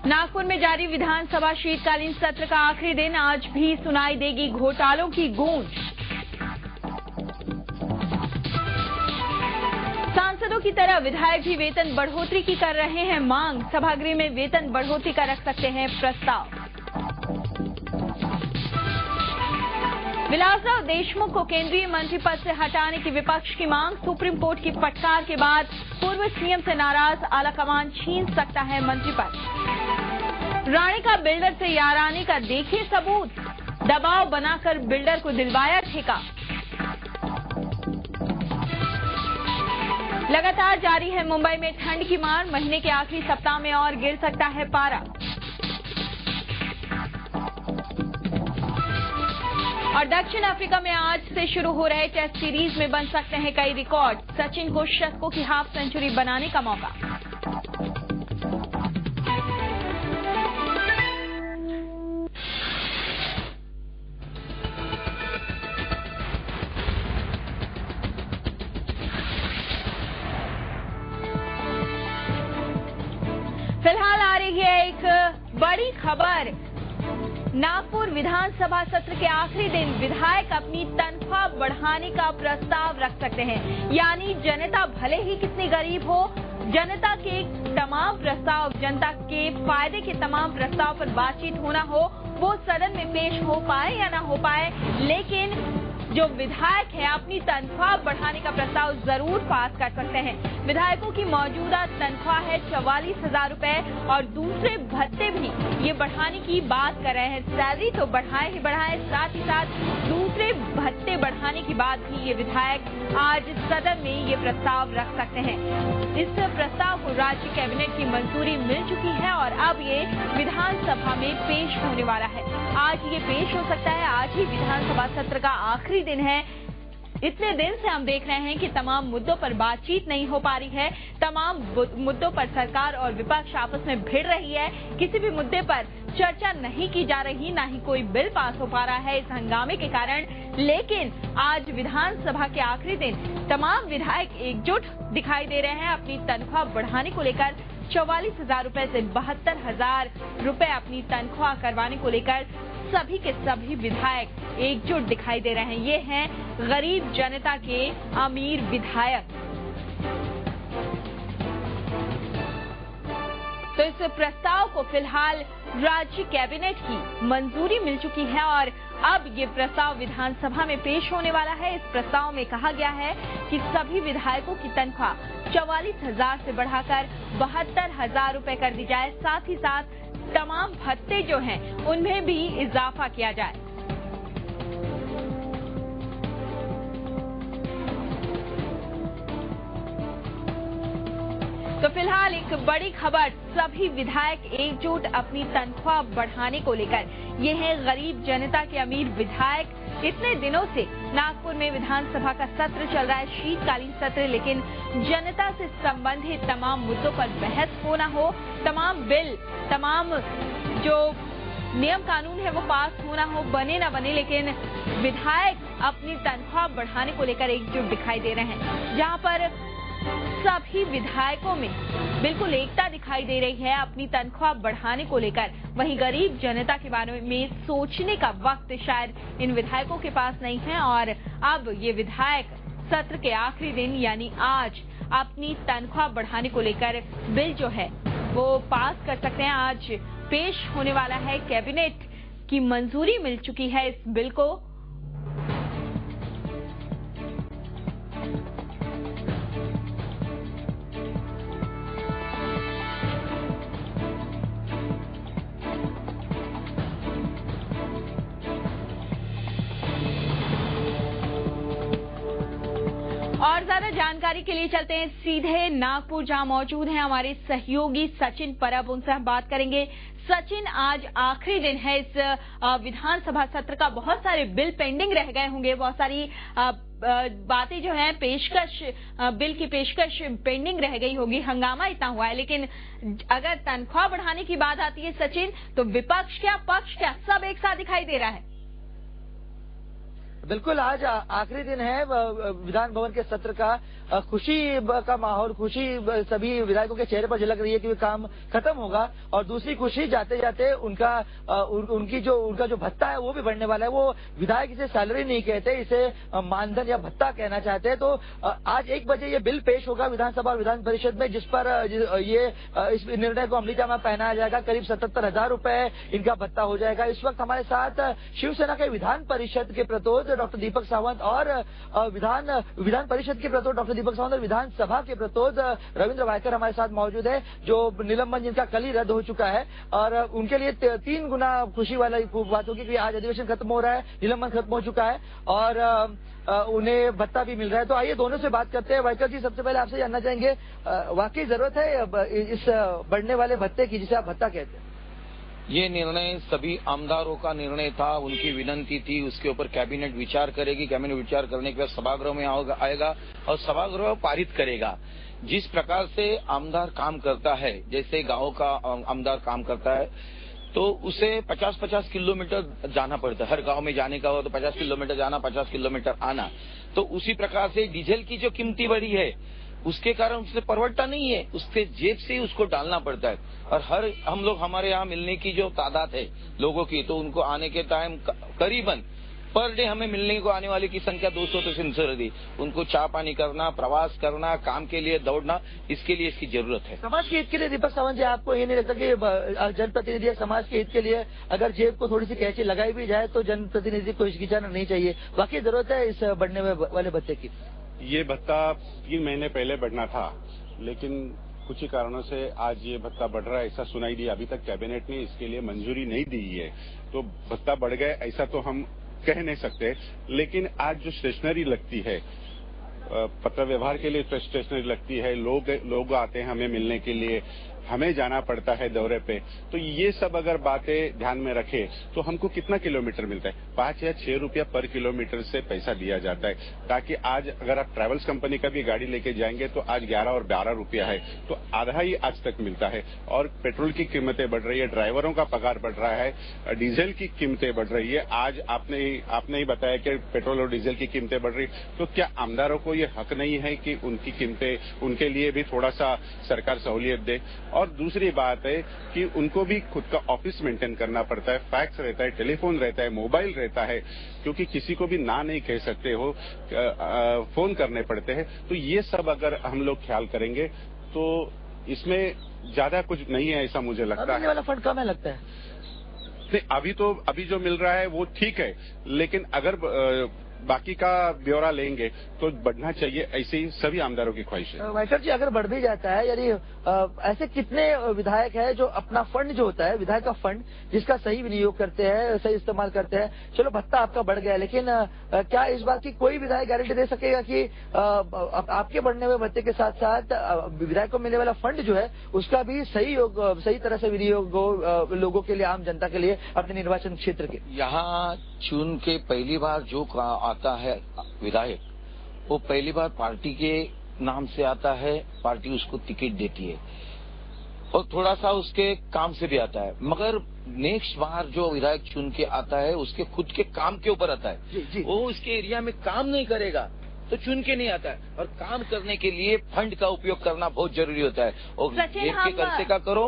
नागपुर में जारी विधानसभा शीतकालीन सत्र का आखिरी दिन, आज भी सुनाई देगी घोटालों की गूंज। सांसदों की तरह विधायक भी वेतन बढ़ोतरी की कर रहे हैं मांग, सभागृह में वेतन बढ़ोतरी का रख सकते हैं प्रस्ताव। विलासराव देशमुख को केंद्रीय मंत्री पद से हटाने की विपक्ष की मांग, सुप्रीम कोर्ट की फटकार के बाद पूर्व सीएम से नाराज आलाकमान छीन सकता है मंत्री पद। राणे का बिल्डर से याराने का देखिए सबूत, दबाव बनाकर बिल्डर को दिलवाया ठेका। लगातार जारी है मुंबई में ठंड की मार, महीने के आखिरी सप्ताह में और गिर सकता है पारा। और दक्षिण अफ्रीका में आज से शुरू हो रहे टेस्ट सीरीज में बन सकते हैं कई रिकॉर्ड, सचिन को शतकों की हाफ सेंचुरी बनाने का मौका। फिलहाल आ रही है एक बड़ी खबर, नागपुर विधानसभा सत्र के आखिरी दिन विधायक अपनी तनख्वाह बढ़ाने का प्रस्ताव रख सकते हैं। यानी जनता भले ही कितनी गरीब हो, जनता के तमाम प्रस्ताव, जनता के फायदे के तमाम प्रस्ताव पर बातचीत होना हो, वो सदन में पेश हो पाए या ना हो पाए, लेकिन जो विधायक है अपनी तनख्वाह बढ़ाने का प्रस्ताव जरूर पास कर सकते हैं। विधायकों की मौजूदा तनख्वाह है 44,000 रुपए और दूसरे भत्ते भी ये बढ़ाने की बात कर रहे हैं। सैलरी तो बढ़ाए ही बढ़ाए, साथ ही साथ दूसरे भत्ते बढ़ाने की बात भी ये विधायक आज सदन में ये प्रस्ताव रख सकते हैं। इस प्रस्ताव को राज्य कैबिनेट की मंजूरी मिल चुकी है और अब ये विधानसभा में पेश होने वाला है। आज ये पेश हो सकता है, आज ही विधानसभा सत्र का आखिरी दिन है। इतने दिन से हम देख रहे हैं कि तमाम मुद्दों पर बातचीत नहीं हो पा रही है, तमाम मुद्दों पर सरकार और विपक्ष आपस में भिड़ रही है, किसी भी मुद्दे पर चर्चा नहीं की जा रही, ना ही कोई बिल पास हो पा रहा है इस हंगामे के कारण। लेकिन आज विधानसभा के आखिरी दिन तमाम विधायक एकजुट दिखाई दे रहे हैं अपनी तनख्वाह बढ़ाने को लेकर। 44,000 रुपए से 72,000 रुपए अपनी तनख्वाह करवाने को लेकर सभी के सभी विधायक एकजुट दिखाई दे रहे हैं। ये हैं गरीब जनता के अमीर विधायक। तो इस प्रस्ताव को फिलहाल राज्य कैबिनेट की मंजूरी मिल चुकी है और अब ये प्रस्ताव विधानसभा में पेश होने वाला है। इस प्रस्ताव में कहा गया है कि सभी विधायकों की तनख्वाह 44,000 से बढ़ाकर 72,000 रुपए कर दी जाए, साथ ही साथ तमाम भत्ते जो हैं उनमें भी इजाफा किया जाए। तो फिलहाल एक बड़ी खबर, सभी विधायक एकजुट अपनी तनख्वाह बढ़ाने को लेकर। ये हैं गरीब जनता के अमीर विधायक। इतने दिनों से नागपुर में विधानसभा का सत्र चल रहा है, शीतकालीन सत्र, लेकिन जनता से संबंधित तमाम मुद्दों पर बहस हो ना हो, तमाम बिल, तमाम जो नियम कानून है वो पास होना हो, बने ना बने, लेकिन विधायक अपनी तनख्वाह बढ़ाने को लेकर एकजुट दिखाई दे रहे हैं। जहां पर सभी विधायकों में बिल्कुल एकता दिखाई दे रही है अपनी तनख्वाह बढ़ाने को लेकर। वहीं गरीब जनता के बारे में सोचने का वक्त शायद इन विधायकों के पास नहीं है और अब ये विधायक सत्र के आखिरी दिन यानी आज अपनी तनख्वाह बढ़ाने को लेकर बिल जो है वो पास कर सकते हैं। आज पेश होने वाला है, कैबिनेट की मंजूरी मिल चुकी है इस बिल को। और ज्यादा जानकारी के लिए चलते हैं सीधे नागपुर, जहां मौजूद हैं हमारे सहयोगी सचिन परब, उनसे हम बात करेंगे। सचिन, आज आखिरी दिन है इस विधानसभा सत्र का, बहुत सारे बिल पेंडिंग रह गए होंगे, बहुत सारी बातें जो है पेशकश, बिल की पेशकश पेंडिंग रह गई होगी, हंगामा इतना हुआ है। लेकिन अगर तनख्वाह बढ़ाने की बात आती है सचिन, तो विपक्ष क्या, पक्ष क्या, सब एक साथ दिखाई दे रहा है। बिल्कुल, आज आखिरी दिन है विधान भवन के सत्र का। खुशी का माहौल, खुशी सभी विधायकों के चेहरे पर झलक रही है कि काम खत्म होगा। और दूसरी खुशी, जाते जाते उनका जो भत्ता है वो भी बढ़ने वाला है। वो विधायक इसे सैलरी नहीं कहते, इसे मानधन या भत्ता कहना चाहते हैं। तो आज 1 बजे ये बिल पेश होगा विधानसभा और विधान परिषद में, जिस पर इस निर्णय को अमलीजामा पहनाया जाएगा। करीब 77,000 रुपए इनका भत्ता हो जाएगा। इस वक्त हमारे साथ शिवसेना के विधान परिषद के प्रतोद डॉक्टर दीपक सावंत और विधान परिषद के प्रतोद डॉक्टर दीपक सावंत और विधानसभा के प्रतोद रविंद्र वायकर हमारे साथ मौजूद है, जो निलंबन जिनका कल ही रद्द हो चुका है। और उनके लिए 3 गुना खुशी वाली बात होगी कि आज अधिवेशन खत्म हो रहा है, निलंबन खत्म हो चुका है और उन्हें भत्ता भी मिल रहा है। तो आइए दोनों से बात करते हैं। वायकर जी, सबसे पहले आपसे जानना चाहेंगे, वाकई जरूरत है इस बढ़ने वाले भत्ते की, जिसे आप भत्ता कहते हैं? ये निर्णय सभी आमदारों का निर्णय था, उनकी विनंती थी। उसके ऊपर कैबिनेट विचार करेगी। कैबिनेट विचार करने के बाद सभागृह में आएगा और सभागृह पारित करेगा। जिस प्रकार से आमदार काम करता है, जैसे गांव का आमदार काम करता है, तो उसे 50-50 किलोमीटर जाना पड़ता है। हर गांव में जाने का हो तो 50 किलोमीटर जाना, 50 किलोमीटर आना। तो उसी प्रकार से डीजल की जो कीमती बढ़ी है, उसके कारण उससे परवड़ता नहीं है, उसके जेब से ही उसको डालना पड़ता है। और हमारे यहाँ मिलने की जो तादाद है लोगों की, तो उनको आने के टाइम करीबन पर डे हमें मिलने को आने वाले की संख्या 200 तो सिंसर दी। उनको चाय पानी करना, प्रवास करना, काम के लिए दौड़ना, इसके लिए इसकी जरूरत है। समाज के हित के लिए दीपक सावंत जी, आपको ये नहीं लगता कि जनप्रतिनिधि समाज के हित के लिए अगर जेब को थोड़ी सी कैंची लगाई भी जाए तो जनप्रतिनिधि को हिचकिचाना नहीं चाहिए? वाकई जरूरत है इस बढ़ने वाले भत्ते की? ये भत्ता 3 महीने पहले बढ़ना था, लेकिन कुछ ही कारणों से आज ये भत्ता बढ़ रहा है, ऐसा सुनाई दिया। अभी तक कैबिनेट ने इसके लिए मंजूरी नहीं दी है, तो भत्ता बढ़ गए ऐसा तो हम कह नहीं सकते। लेकिन आज जो स्टेशनरी लगती है, पत्र व्यवहार के लिए स्टेशनरी लगती है, लोग आते हैं हमें मिलने के लिए, हमें जाना पड़ता है दौरे पे, तो ये सब अगर बातें ध्यान में रखे तो हमको कितना किलोमीटर मिलता है? 5 या 6 रुपया पर किलोमीटर से पैसा दिया जाता है। ताकि आज अगर आप ट्रैवल्स कंपनी का भी गाड़ी लेके जाएंगे तो आज 11 और 12 रुपया है, तो आधा ही आज तक मिलता है। और पेट्रोल की कीमतें बढ़ रही है, ड्राइवरों का पगार बढ़ रहा है, डीजल की कीमतें बढ़ रही है। आज आपने ही बताया कि पेट्रोल और डीजल की कीमतें बढ़ रही, तो क्या आमदारों को ये हक नहीं है कि उनकी कीमतें, उनके लिए भी थोड़ा सा सरकार सहूलियत दे? और दूसरी बात है कि उनको भी खुद का ऑफिस मेंटेन करना पड़ता है, फैक्स रहता है, टेलीफोन रहता है, मोबाइल रहता है, क्योंकि किसी को भी ना नहीं कह सकते हो, फोन करने पड़ते हैं। तो ये सब अगर हम लोग ख्याल करेंगे तो इसमें ज्यादा कुछ नहीं है, ऐसा मुझे लगता है। वाला फंड कम है लगता है? नहीं, अभी जो मिल रहा है वो ठीक है, लेकिन अगर बाकी का ब्यौरा लेंगे तो बढ़ना चाहिए, ऐसे ही सभी आमदारों की ख्वाहिश है। वायकर जी, अगर बढ़ भी जाता है, यानी ऐसे कितने विधायक हैं जो अपना फंड जो होता है, विधायक का फंड, जिसका सही विनियोग करते हैं, सही इस्तेमाल करते हैं? चलो भत्ता आपका बढ़ गया, लेकिन क्या इस बात की कोई विधायक गारंटी दे सकेगा कि आपके बढ़ने हुए भत्ते के साथ साथ विधायक को मिलने वाला फंड जो है उसका भी सही तरह से विनियोग हो लोगों के लिए, आम जनता के लिए, अपने निर्वाचन क्षेत्र के? यहाँ चुन के पहली बार जो आता है विधायक, वो पहली बार पार्टी के नाम से आता है, पार्टी उसको टिकट देती है और थोड़ा सा उसके काम से भी आता है। मगर नेक्स्ट बार जो विधायक चुन के आता है उसके खुद के काम के ऊपर आता है। वो उसके एरिया में काम नहीं करेगा तो चुन के नहीं आता है, और काम करने के लिए फंड का उपयोग करना बहुत जरूरी होता है। और जेब के खर्चे का करो,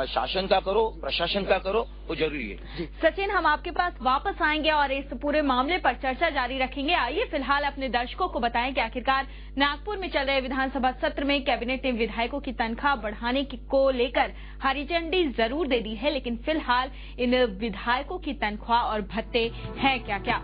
शासन का करो, प्रशासन का करो, वो जरूरी है। सचिन, हम आपके पास वापस आएंगे और इस पूरे मामले पर चर्चा जारी रखेंगे। आइए फिलहाल अपने दर्शकों को बताएं कि आखिरकार नागपुर में चल रहे विधानसभा सत्र में कैबिनेट ने विधायकों की तनख्वाह बढ़ाने को लेकर हरी झंडी जरूर दे दी है, लेकिन फिलहाल इन विधायकों की तनख्वाह और भत्ते हैं क्या क्या?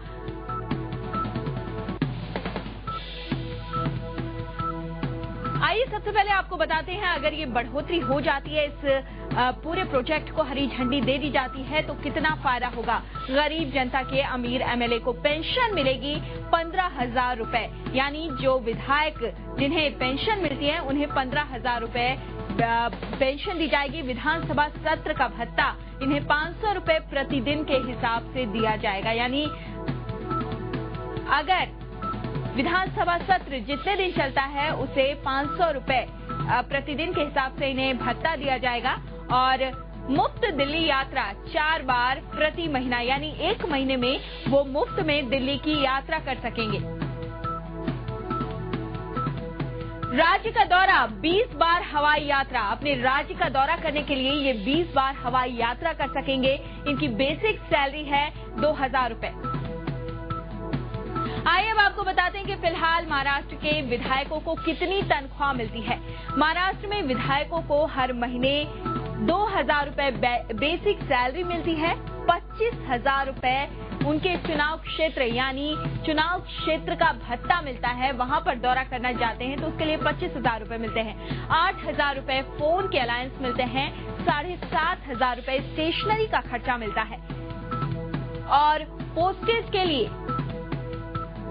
आइए सबसे पहले आपको बताते हैं, अगर ये बढ़ोतरी हो जाती है, इस पूरे प्रोजेक्ट को हरी झंडी दे दी जाती है, तो कितना फायदा होगा? गरीब जनता के अमीर एमएलए को पेंशन मिलेगी 15,000 रुपए, यानी जो विधायक जिन्हें पेंशन मिलती है उन्हें 15,000 रुपए पेंशन दी जाएगी। विधानसभा सत्र का भत्ता इन्हें 500 रुपए प्रतिदिन के हिसाब से दिया जाएगा, यानी अगर विधानसभा सत्र जितने दिन चलता है उसे 500 रुपए प्रतिदिन के हिसाब से इन्हें भत्ता दिया जाएगा। और मुफ्त दिल्ली यात्रा 4 बार प्रति महीना, यानी 1 महीने में वो मुफ्त में दिल्ली की यात्रा कर सकेंगे। राज्य का दौरा 20 बार हवाई यात्रा, अपने राज्य का दौरा करने के लिए ये 20 बार हवाई यात्रा कर सकेंगे। इनकी बेसिक सैलरी है 2000 रुपए। आइए अब आपको बताते हैं कि फिलहाल महाराष्ट्र के विधायकों को कितनी तनख्वाह मिलती है। महाराष्ट्र में विधायकों को हर महीने 2000 रुपए बेसिक सैलरी मिलती है। 25,000 रुपए उनके चुनाव क्षेत्र यानी चुनाव क्षेत्र का भत्ता मिलता है। वहां पर दौरा करना चाहते हैं तो उसके लिए 25,000 रुपए मिलते हैं। 8,000 रुपए फोन के अलायंस मिलते हैं। 7,500 रुपए स्टेशनरी का खर्चा मिलता है और पोस्टेज के लिए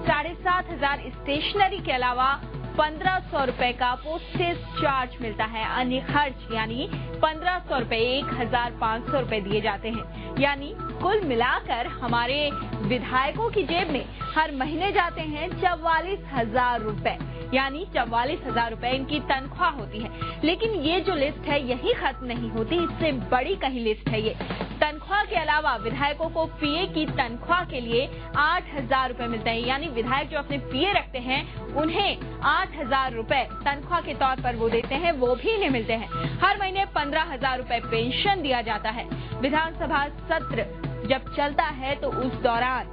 7,500 स्टेशनरी के अलावा 1,500 रुपए का पोस्टेज चार्ज मिलता है। अन्य खर्च यानी 1,500 रुपए 1,500 रुपए दिए जाते हैं। यानी कुल मिलाकर हमारे विधायकों की जेब में हर महीने जाते हैं 44,000 रुपए, यानी 44,000 रुपए इनकी तनख्वाह होती है। लेकिन ये जो लिस्ट है यही खत्म नहीं होती, इससे बड़ी कहीं लिस्ट है ये। तनख्वाह के अलावा विधायकों को पीए की तनख्वाह के लिए 8,000 रुपए मिलते हैं। यानी विधायक जो अपने पीए रखते हैं उन्हें 8,000 रुपए तनख्वाह के तौर पर वो देते हैं, वो भी इन्हें मिलते हैं। हर महीने 15,000 रुपए पेंशन दिया जाता है। विधानसभा सत्र जब चलता है तो उस दौरान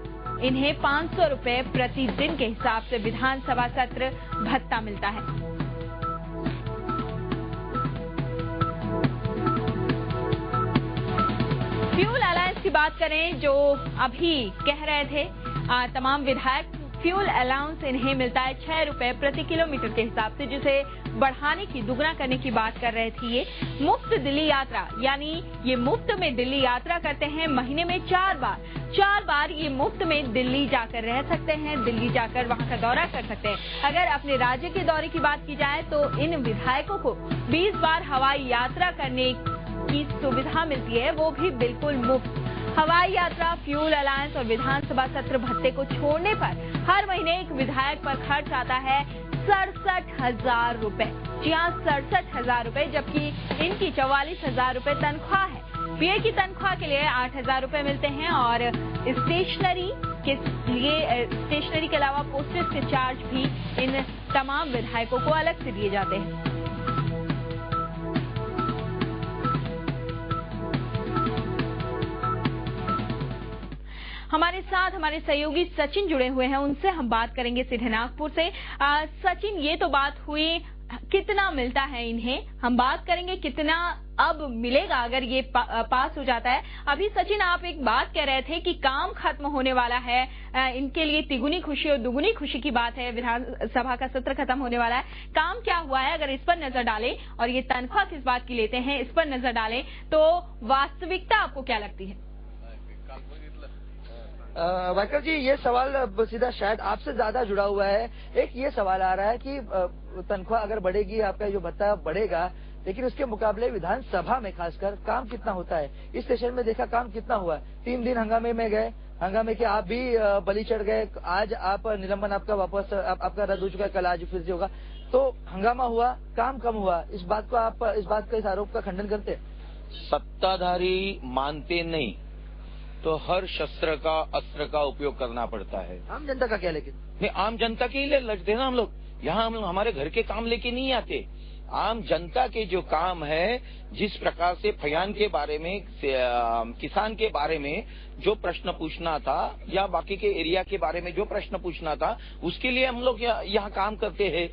इन्हें 500 रुपए प्रतिदिन के हिसाब से विधानसभा सत्र भत्ता मिलता है। फ्यूल अलाउंस की बात करें, जो अभी कह रहे थे तमाम विधायक, फ्यूल अलाउंस इन्हें मिलता है 6 रुपए प्रति किलोमीटर के हिसाब से, जिसे बढ़ाने की, दुगना करने की बात कर रहे थे। ये मुफ्त दिल्ली यात्रा, यानी ये मुफ्त में दिल्ली यात्रा करते हैं। महीने में 4 बार ये मुफ्त में दिल्ली जाकर रह सकते हैं, दिल्ली जाकर वहां का दौरा कर सकते हैं। अगर अपने राज्य के दौरे की बात की जाए तो इन विधायकों को 20 बार हवाई यात्रा करने की सुविधा मिलती है, वो भी बिल्कुल मुफ्त। हवाई यात्रा, फ्यूल अलायंस और विधानसभा सत्र भत्ते को छोड़ने पर हर महीने एक विधायक पर खर्च आता है 67,000 रुपए। जी हाँ, 67,000 रुपए, जबकि इनकी 44,000 रुपए तनख्वाह है। पीए की तनख्वाह के लिए 8,000 रुपए मिलते हैं और स्टेशनरी के अलावा पोस्टेज के चार्ज भी इन तमाम विधायकों को अलग से दिए जाते हैं। हमारे साथ हमारे सहयोगी सचिन जुड़े हुए हैं, उनसे हम बात करेंगे सीधे नागपुर से। सचिन, ये तो बात हुई कितना मिलता है इन्हें, हम बात करेंगे कितना अब मिलेगा अगर ये पास हो जाता है। अभी सचिन, आप एक बात कह रहे थे कि काम खत्म होने वाला है, इनके लिए तिगुनी खुशी और दुगुनी खुशी की बात है, विधानसभा का सत्र खत्म होने वाला है। काम क्या हुआ है अगर इस पर नजर डालें, और ये तनख्वाह किस बात की लेते हैं इस पर नजर डालें, तो वास्तविकता आपको क्या लगती है? वाकर जी, ये सवाल सीधा शायद आपसे ज्यादा जुड़ा हुआ है। एक ये सवाल आ रहा है कि तनख्वाह अगर बढ़ेगी, आपका जो भत्ता बढ़ेगा, लेकिन उसके मुकाबले विधानसभा में खासकर काम कितना होता है? इस सेशन में देखा काम कितना हुआ। 3 दिन हंगामे में गए, हंगामे के आप भी बलि चढ़ गए। आज आप निलंबन आपका वापस आपका रद्द हो चुका है, कल आज फिर से होगा। तो हंगामा हुआ, काम कम हुआ, इस बात का इस आरोप का खंडन करते? सत्ताधारी मानते नहीं तो हर अस्त्र का उपयोग करना पड़ता है। आम जनता का क्या? लेकिन नहीं, आम जनता के लिए लड़ते ना हम लोग। यहाँ हम हमारे घर के काम लेके नहीं आते। आम जनता के जो काम है, जिस प्रकार से फयान के बारे में, किसान के बारे में जो प्रश्न पूछना था या बाकी के एरिया के बारे में जो प्रश्न पूछना था, उसके लिए हम लोग यहाँ काम करते हैं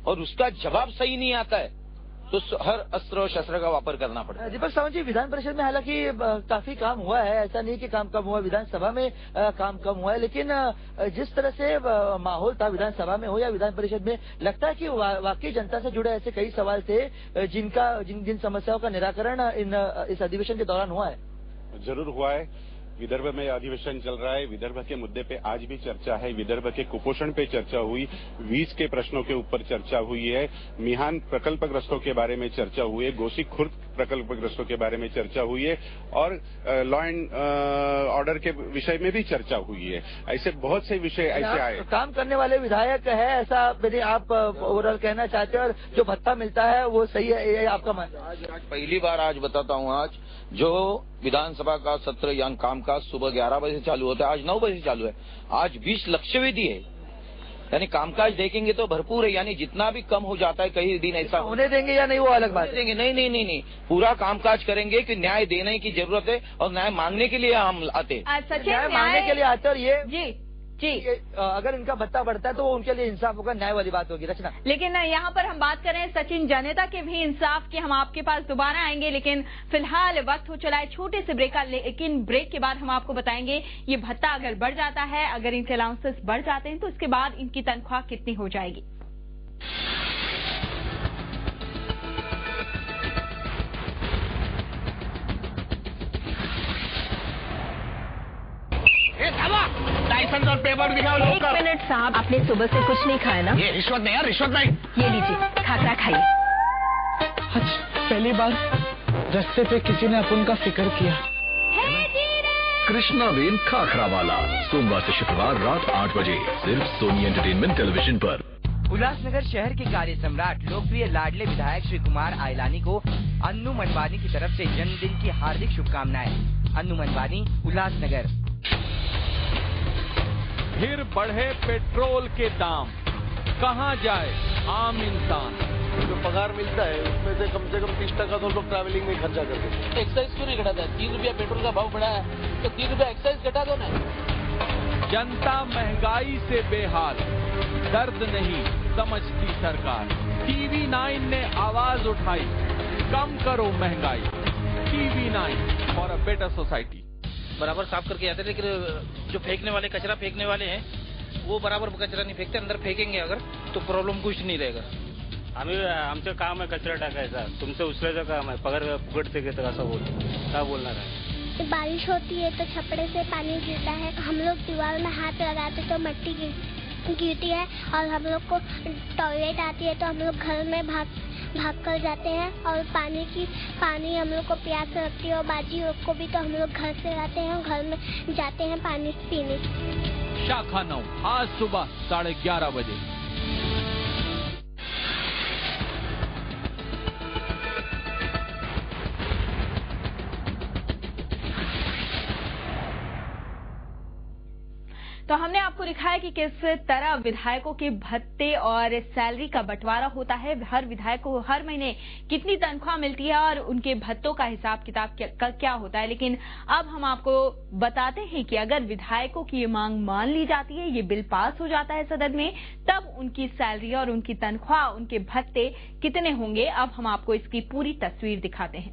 और उसका जवाब सही नहीं आता है तो हर अस्त्र और शस्त्र का वापर करना पड़ता है। दीपक सावंत जी, विधान परिषद में हालांकि काफी काम हुआ है, ऐसा नहीं कि काम कम हुआ, विधानसभा में काम कम हुआ है, लेकिन जिस तरह से माहौल था विधानसभा में हो या विधान परिषद में, लगता है कि वाकई जनता से जुड़े ऐसे कई सवाल थे जिन समस्याओं का निराकरण इस अधिवेशन के दौरान हुआ है। जरूर हुआ है। विदर्भ में अधिवेशन चल रहा है, विदर्भ के मुद्दे पे आज भी चर्चा है, विदर्भ के कुपोषण पे चर्चा हुई, वीज के प्रश्नों के ऊपर चर्चा हुई है, मिहान प्रकल्पग्रस्तों के बारे में चर्चा हुई है, गोसी खुर्द प्रकल्पग्रस्तों के बारे में चर्चा हुई है और लॉ एंड ऑर्डर के विषय में भी चर्चा हुई है। ऐसे बहुत से विषय ऐसे आए। काम करने वाले विधायक है, ऐसा यदि आप ओवरऑल कहना चाहते हैं, और जो भत्ता मिलता है वो सही है, ये आपका मानना है? आज पहली बार आज बताता हूँ, आज जो विधानसभा का सत्र या कामकाज सुबह 11 बजे से चालू होता है, आज 9 बजे से चालू है। आज 20 लक्षवेधी है, यानी कामकाज देखेंगे तो भरपूर है, यानी जितना भी कम हो जाता है कई दिन ऐसा होने देंगे या नहीं वो अलग बात देंगे। नहीं, पूरा कामकाज करेंगे कि न्याय देने की जरूरत है और न्याय मांगने के लिए हम आते हैं। न्याय मांगने के लिए आते हैं। और ये जी अगर इनका भत्ता बढ़ता है तो वो उनके लिए इंसाफ होगा, न्याय वाली बात होगी। रचना, लेकिन यहाँ पर हम बात कर रहे हैं सचिन जनता के भी इंसाफ की। हम आपके पास दोबारा आएंगे, लेकिन फिलहाल वक्त हो चला है छोटे से ब्रेक का। लेकिन ब्रेक के बाद हम आपको बताएंगे ये भत्ता अगर बढ़ जाता है, अगर इनके अलाउंसेस बढ़ जाते हैं तो उसके बाद इनकी तनख्वाह कितनी हो जाएगी। और पेपर दिखाओ। 1 मिनट साहब, आपने सुबह से कुछ नहीं खाया ना? ये रिश्वत नहीं यार, रिश्वत नहीं। ये लीजिए, खाकर खाइए। पहली बार रास्ते पे किसी ने अपन का फिक्र किया। कृष्णावेन खाखरावाला, सोमवार से शुक्रवार रात 8 बजे सिर्फ सोनी एंटरटेनमेंट टेलीविजन पर। उल्लासनगर शहर के कार्य सम्राट लोकप्रिय लाडले विधायक श्री कुमार आयलानी को अन्नू मनवानी की तरफ से जन्मदिन की हार्दिक शुभकामनाएं। अन्नू मनवानी, उल्लासनगर। फिर बढ़े पेट्रोल के दाम, कहां जाए आम इंसान? जो पगार मिलता है उसमें से कम 30% तो लोग ट्रैवलिंग में खर्चा कर देते हैं। एक्साइज क्यों नहीं घटाता? 3 रुपया पेट्रोल का भाव बढ़ा है तो 3 रुपया एक्साइज घटा दो ना। जनता महंगाई से बेहाल, दर्द नहीं समझती सरकार। टीवी 9 ने आवाज उठाई, कम करो महंगाई। TV 9 for a better society. बराबर साफ करके आते, लेकिन जो फेंकने वाले, कचरा फेंकने वाले हैं, वो बराबर कचरा नहीं फेकते। अंदर फेंकेंगे अगर तो प्रॉब्लम कुछ नहीं रहेगा। आमचं काम आहे कचरा टाकायचा, तुमचं उचलायचं काम आहे, पगार फुकट देते तर असं क्या बोलना है? बारिश होती है तो छपड़े से पानी गिरता है, हम लोग दीवार में हाथ लगाते तो मिट्टी गिरती है, और हम लोग को टॉयलेट आती है तो हम लोग घर में भाग कर जाते हैं, और पानी हम लोग को प्यास लगती है, और बाजी को भी तो हम लोग घर से लाते हैं और घर में जाते हैं पानी पीने। शाखा 9 आज सुबह 11:30 बजे। तो हमने आपको दिखाया कि किस तरह विधायकों के भत्ते और सैलरी का बंटवारा होता है। हर विधायक को हर महीने कितनी तनख्वाह मिलती है और उनके भत्तों का हिसाब किताब क्या होता है। लेकिन अब हम आपको बताते हैं कि अगर विधायकों की ये मांग मान ली जाती है, ये बिल पास हो जाता है सदन में, तब उनकी सैलरी और उनकी तनख्वाह, उनके भत्ते कितने होंगे। अब हम आपको इसकी पूरी तस्वीर दिखाते हैं।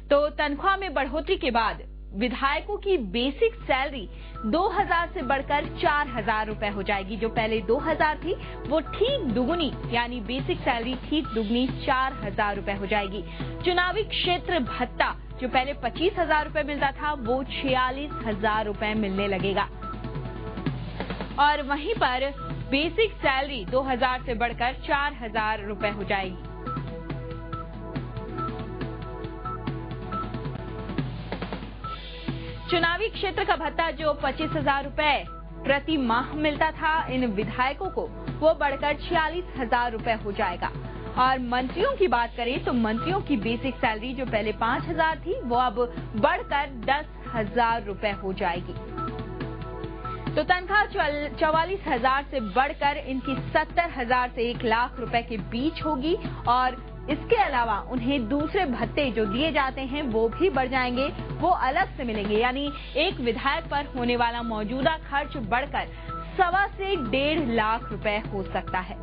तो तनख्वाह में बढ़ोतरी के बाद विधायकों की बेसिक सैलरी 2000 से बढ़कर 4000 रुपए हो जाएगी। जो पहले 2000 थी वो ठीक दुगुनी, यानी बेसिक सैलरी ठीक दुगनी 4000 रुपए हो जाएगी। चुनावी क्षेत्र भत्ता जो पहले 25,000 रुपए मिलता था वो 46,000 रुपए मिलने लगेगा। और वहीं पर बेसिक सैलरी 2000 से बढ़कर 4000 रुपए हो जाएगी। चुनावी क्षेत्र का भत्ता जो 25,000 रुपए प्रति माह मिलता था इन विधायकों को, वो बढ़कर 46,000 रुपए हो जाएगा। और मंत्रियों की बात करें तो मंत्रियों की बेसिक सैलरी जो पहले 5,000 थी वो अब बढ़कर 10,000 रुपए हो जाएगी। तो तनख्वाह 44,000 से बढ़कर इनकी 70,000 से 1 लाख रुपए के बीच होगी। और इसके अलावा उन्हें दूसरे भत्ते जो दिए जाते हैं वो भी बढ़ जाएंगे, वो अलग से मिलेंगे। यानी एक विधायक पर होने वाला मौजूदा खर्च बढ़कर 1.25 से 1.5 लाख रुपए हो सकता है।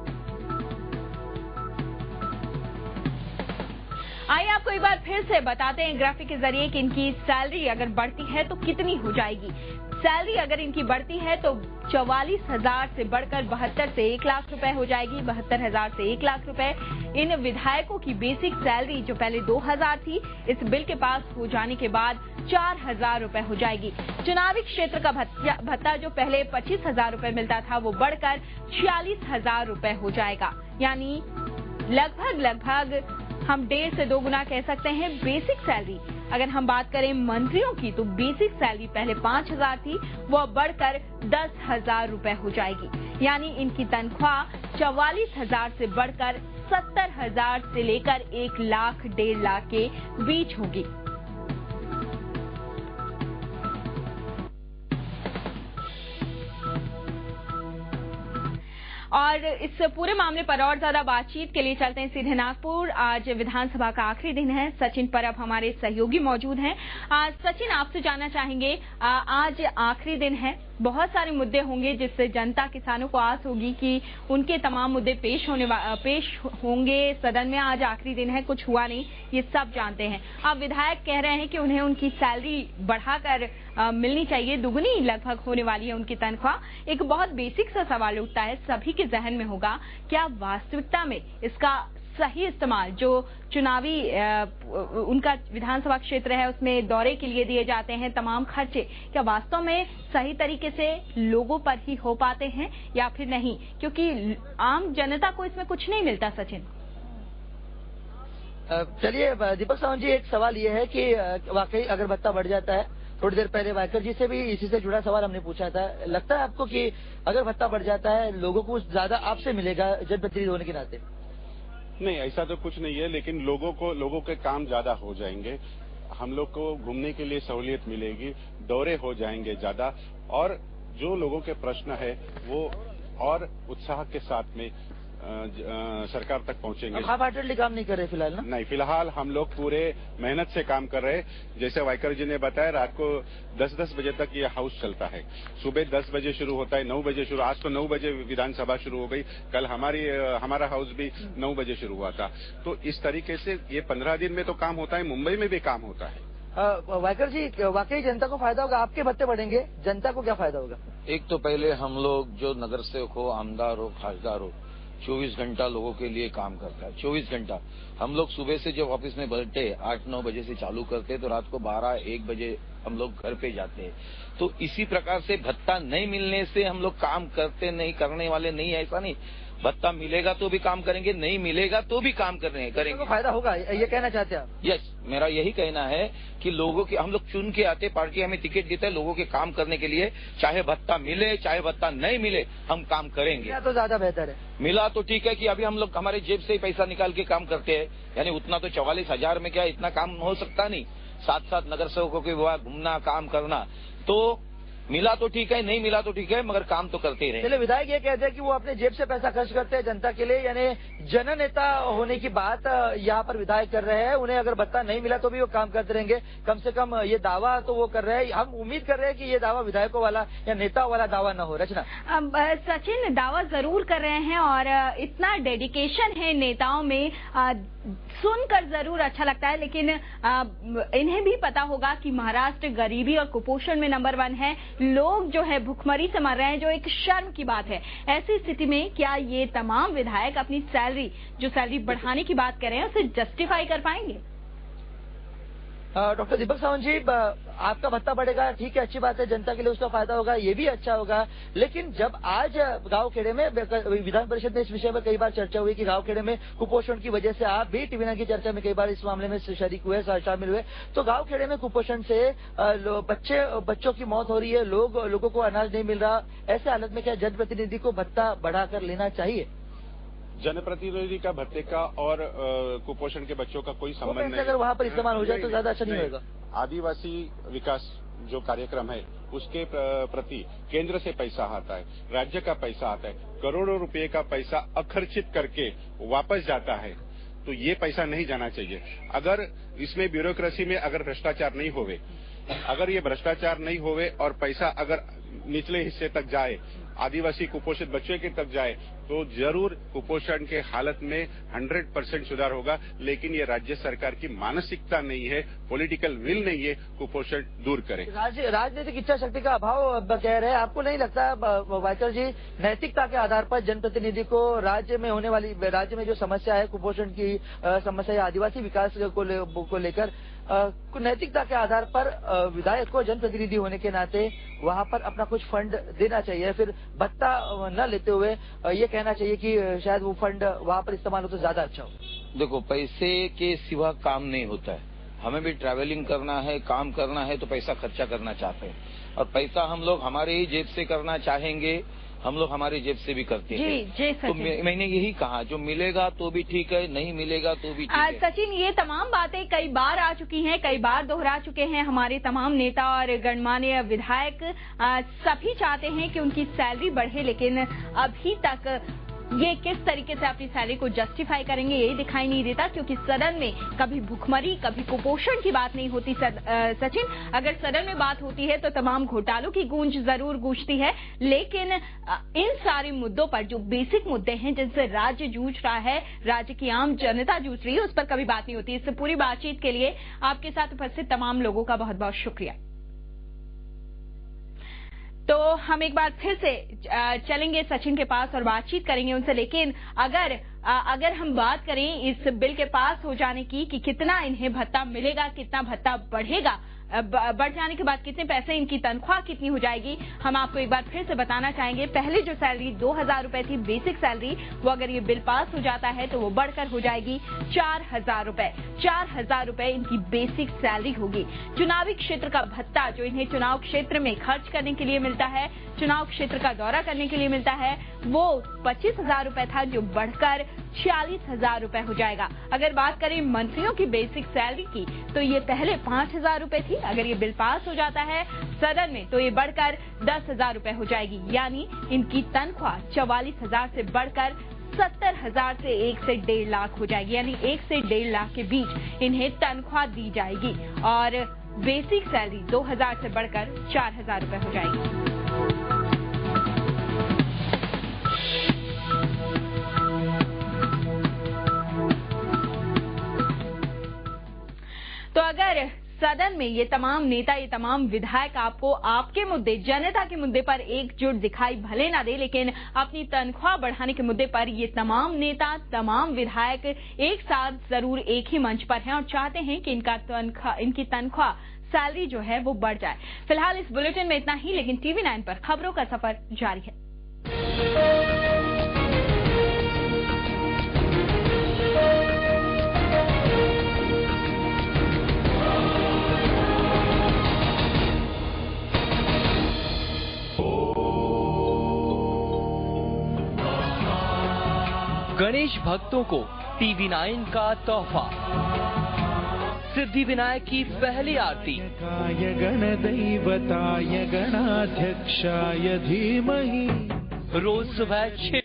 आइए आपको एक बार फिर से बताते हैं ग्राफिक के जरिए कि इनकी सैलरी अगर बढ़ती है तो कितनी हो जाएगी। सैलरी अगर इनकी बढ़ती है तो 44,000 से बढ़कर 72 से 1 लाख रुपए हो जाएगी। 72,000 से 1 लाख रुपए इन विधायकों की बेसिक सैलरी जो पहले 2000 थी, इस बिल के पास हो जाने के बाद 4000 रुपए हो जाएगी। चुनावी क्षेत्र का भत्ता जो पहले 25,000 रुपए मिलता था वो बढ़कर 46,000 रुपए हो जाएगा। यानी लगभग हम 1.5 से 2 गुना कह सकते हैं बेसिक सैलरी। अगर हम बात करें मंत्रियों की तो बेसिक सैलरी पहले 5,000 थी, वो अब बढ़कर 10,000 रुपए हो जाएगी। यानी इनकी तनख्वाह 44,000 से बढ़कर 70,000 से लेकर 1 लाख 1.5 लाख के बीच होगी। और इस पूरे मामले पर और ज्यादा बातचीत के लिए चलते हैं सीधे नागपुर। आज विधानसभा का आखिरी दिन है। सचिन परब हमारे सहयोगी मौजूद हैं। सचिन, आपसे जानना चाहेंगे, आज आखिरी दिन है, बहुत सारे मुद्दे होंगे जिससे जनता किसानों को आस होगी कि उनके तमाम मुद्दे पेश होंगे सदन में। आज आखिरी दिन है, कुछ हुआ नहीं, ये सब जानते हैं। अब विधायक कह रहे हैं कि उन्हें उनकी सैलरी बढ़ाकर मिलनी चाहिए, दुगनी लगभग होने वाली है उनकी तनख्वाह। एक बहुत बेसिक सा सवाल उठता है, सभी के जहन में होगा, क्या वास्तविकता में इसका सही इस्तेमाल, जो चुनावी उनका विधानसभा क्षेत्र है उसमें दौरे के लिए दिए जाते हैं तमाम खर्चे, क्या वास्तव में सही तरीके से लोगों पर ही हो पाते हैं या फिर नहीं? क्योंकि आम जनता को इसमें कुछ नहीं मिलता। सचिन, चलिए दीपक सावंत जी, एक सवाल ये है कि वाकई अगर भत्ता बढ़ जाता है, थोड़ी देर पहले वायकर जी से भी इसी से जुड़ा सवाल हमने पूछा था, लगता है आपको कि अगर भत्ता बढ़ जाता है लोगों को ज्यादा आपसे मिलेगा जनप्रतिनिधि होने के नाते? नहीं, ऐसा तो कुछ नहीं है, लेकिन लोगों के काम ज्यादा हो जाएंगे, हम लोग को घूमने के लिए सहूलियत मिलेगी, दौरे हो जाएंगे ज्यादा, और जो लोगों के प्रश्न है वो और उत्साह के साथ में सरकार तक पहुंचेंगे। हाफ हार्टेडली काम नहीं कर रहे फिलहाल ना? नहीं, फिलहाल हम लोग पूरे मेहनत से काम कर रहे हैं। जैसे वायकर जी ने बताया, रात को 10-10 बजे तक ये हाउस चलता है, सुबह 10 बजे शुरू होता है, 9 बजे शुरू। आज तो 9 बजे विधानसभा शुरू हो गई, कल हमारा हाउस भी 9 बजे शुरू हुआ था। तो इस तरीके से ये 15 दिन में तो काम होता है, मुंबई में भी काम होता है। वायकर जी, वाकई जनता को फायदा होगा, आपके भत्ते बढ़ेंगे, जनता को क्या फायदा होगा? एक तो पहले हम लोग जो नगर सेवक हो, आमदार हो, खासदार हो, 24 घंटा लोगों के लिए काम करता है। 24 घंटा हम लोग सुबह से जब ऑफिस में बैठे 8-9 बजे से चालू करते तो रात को 12-1 बजे हम लोग घर पे जाते हैं। तो इसी प्रकार से भत्ता नहीं मिलने से हम लोग काम करने वाले नहीं है, ऐसा नहीं। भत्ता मिलेगा तो भी काम करेंगे, नहीं मिलेगा तो भी काम करेंगे। तो फायदा होगा, ये कहना चाहते हैं आप? यस, मेरा यही कहना है कि लोगों के, हम लोग चुन के आते, पार्टी हमें टिकट देता है लोगों के काम करने के लिए, चाहे भत्ता मिले चाहे भत्ता नहीं मिले, हम काम करेंगे। तो ज्यादा बेहतर है। मिला तो ठीक है कि अभी हम लोग हमारे जेब से ही पैसा निकाल के काम करते हैं, यानी उतना तो 44,000 में क्या इतना काम हो सकता नहीं। साथ नगर सेवकों के वहाँ घूमना, काम करना, तो मिला तो ठीक है, नहीं मिला तो ठीक है, मगर काम तो करते ही रहे। चलिए, विधायक ये कहते हैं कि वो अपने जेब से पैसा खर्च करते हैं जनता के लिए, यानी जननेता होने की बात यहाँ पर विधायक कर रहे हैं। उन्हें अगर भत्ता नहीं मिला तो भी वो काम करते रहेंगे, कम से कम ये दावा तो वो कर रहे हैं। हम उम्मीद कर रहे हैं कि ये दावा विधायकों वाला या नेताओं वाला दावा न हो। रचना, सचिन, दावा जरूर कर रहे हैं और इतना डेडिकेशन है नेताओं में, सुनकर जरूर अच्छा लगता है, लेकिन इन्हें भी पता होगा कि महाराष्ट्र गरीबी और कुपोषण में नंबर 1 है। लोग जो है भुखमरी से मर रहे हैं, जो एक शर्म की बात है। ऐसी स्थिति में क्या ये तमाम विधायक अपनी सैलरी बढ़ाने की बात कर रहे हैं उसे जस्टिफाई कर पाएंगे? डॉक्टर दीपक सावंत जी, आपका भत्ता बढ़ेगा, ठीक है, अच्छी बात है, जनता के लिए उसका फायदा होगा, ये भी अच्छा होगा। लेकिन जब आज गांव खेड़े में विधान परिषद में इस विषय में कई बार चर्चा हुई कि गांव खेड़े में कुपोषण की वजह से, आप भी टीवी 9 की चर्चा में कई बार इस मामले में शरीक हुए, शामिल हुए, तो गांव खेड़े में कुपोषण से बच्चों की मौत हो रही है, लोगों को अनाज नहीं मिल रहा। ऐसे हालत में क्या जनप्रतिनिधि को भत्ता बढ़ाकर लेना चाहिए? जनप्रतिनिधि का भत्ते का और कुपोषण के बच्चों का कोई संबंध नहीं। अगर वहाँ पर इस्तेमाल हो जाए तो ज्यादा अच्छा नहीं होगा। आदिवासी विकास जो कार्यक्रम है उसके प्रति केंद्र से पैसा आता है, राज्य का पैसा आता है, करोड़ों रुपए का पैसा अखर्चित करके वापस जाता है। तो ये पैसा नहीं जाना चाहिए। अगर इसमें ब्यूरोक्रेसी में अगर भ्रष्टाचार नहीं होवे, अगर ये भ्रष्टाचार नहीं होवे और पैसा अगर निचले हिस्से तक जाए, आदिवासी कुपोषित बच्चों के तक जाए, तो जरूर कुपोषण के हालत में 100% सुधार होगा। लेकिन ये राज्य सरकार की मानसिकता नहीं है, पॉलिटिकल विल नहीं है कुपोषण दूर करे। राजनीतिक इच्छा शक्ति का अभाव कह रहे हैं। आपको नहीं लगता वायकर जी, नैतिकता के आधार पर जनप्रतिनिधि को राज्य में जो समस्या है, कुपोषण की समस्या है, आदिवासी विकास को लेकर नैतिकता के आधार पर विधायक को जनप्रतिनिधि होने के नाते वहां पर अपना कुछ फंड देना चाहिए, फिर भत्ता न लेते हुए ये कहना कहना चाहिए कि शायद वो फंड वहाँ पर इस्तेमाल हो तो ज्यादा अच्छा हो? देखो, पैसे के सिवा काम नहीं होता है। हमें भी ट्रैवलिंग करना है, काम करना है, तो पैसा खर्चा करना चाहते हैं, और पैसा हम लोग हमारे ही जेब से करना चाहेंगे, हम लोग हमारी जेब से भी करते हैं। तो मैंने यही कहा, जो मिलेगा तो भी ठीक है, नहीं मिलेगा तो भी ठीक है। सचिन, ये तमाम बातें कई बार आ चुकी हैं, कई बार दोहरा चुके हैं हमारे तमाम नेता और गणमान्य विधायक। सभी चाहते हैं कि उनकी सैलरी बढ़े, लेकिन अभी तक ये किस तरीके से अपनी सैलरी को जस्टिफाई करेंगे यही दिखाई नहीं देता, क्योंकि सदन में कभी भुखमरी, कभी कुपोषण की बात नहीं होती। सचिन, अगर सदन में बात होती है तो तमाम घोटालों की गूंज जरूर गूंजती है, लेकिन इन सारे मुद्दों पर, जो बेसिक मुद्दे हैं जिनसे राज्य जूझ रहा है, राज्य की आम जनता जूझ रही है, उस पर कभी बात नहीं होती। इस पूरी बातचीत के लिए आपके साथ उपस्थित तमाम लोगों का बहुत बहुत शुक्रिया। तो हम एक बार फिर से चलेंगे सचिन के पास और बातचीत करेंगे उनसे, लेकिन अगर हम बात करें इस बिल के पास हो जाने की कि कितना इन्हें भत्ता मिलेगा, कितना भत्ता बढ़ेगा, बढ़ जाने के बाद कितने पैसे, इनकी तनख्वाह कितनी हो जाएगी, हम आपको एक बार फिर से बताना चाहेंगे। पहले जो सैलरी 2000 रुपए थी, बेसिक सैलरी, वो अगर ये बिल पास हो जाता है तो वो बढ़कर हो जाएगी 4000 रुपए। 4000 रुपए इनकी बेसिक सैलरी होगी। चुनावी क्षेत्र का भत्ता, जो इन्हें चुनाव क्षेत्र में खर्च करने के लिए मिलता है, चुनाव क्षेत्र का दौरा करने के लिए मिलता है, वो 25,000 रुपए था, जो बढ़कर 40,000 रुपए हो जाएगा। अगर बात करें मंत्रियों की बेसिक सैलरी की, तो ये पहले 5,000 रुपए थी। अगर ये बिल पास हो जाता है सदन में तो ये बढ़कर 10,000 रुपए हो जाएगी, यानी इनकी तनख्वाह 44,000 से बढ़कर 70,000 से 1 से 1.5 लाख हो जाएगी, यानी 1 से 1.5 लाख के बीच इन्हें तनख्वाह दी जाएगी, और बेसिक सैलरी 2000 से बढ़कर 4000 रुपए हो जाएगी। तो अगर सदन में ये तमाम नेता, ये तमाम विधायक आपको आपके मुद्दे, जनता के मुद्दे पर एकजुट दिखाई भले ना दे, लेकिन अपनी तनख्वाह बढ़ाने के मुद्दे पर ये तमाम नेता, तमाम विधायक एक साथ जरूर एक ही मंच पर हैं और चाहते हैं कि इनकी तनख्वाह, सैलरी जो है वो बढ़ जाए। फिलहाल इस बुलेटिन में इतना ही, लेकिन TV 9 पर खबरों का सफर जारी है। गणेश भक्तों को TV 9 का तोहफा, सिद्धि विनायक की पहली आरती। गणदैवताय गणाध्यक्षाय धीमहि, रोज सुबह 6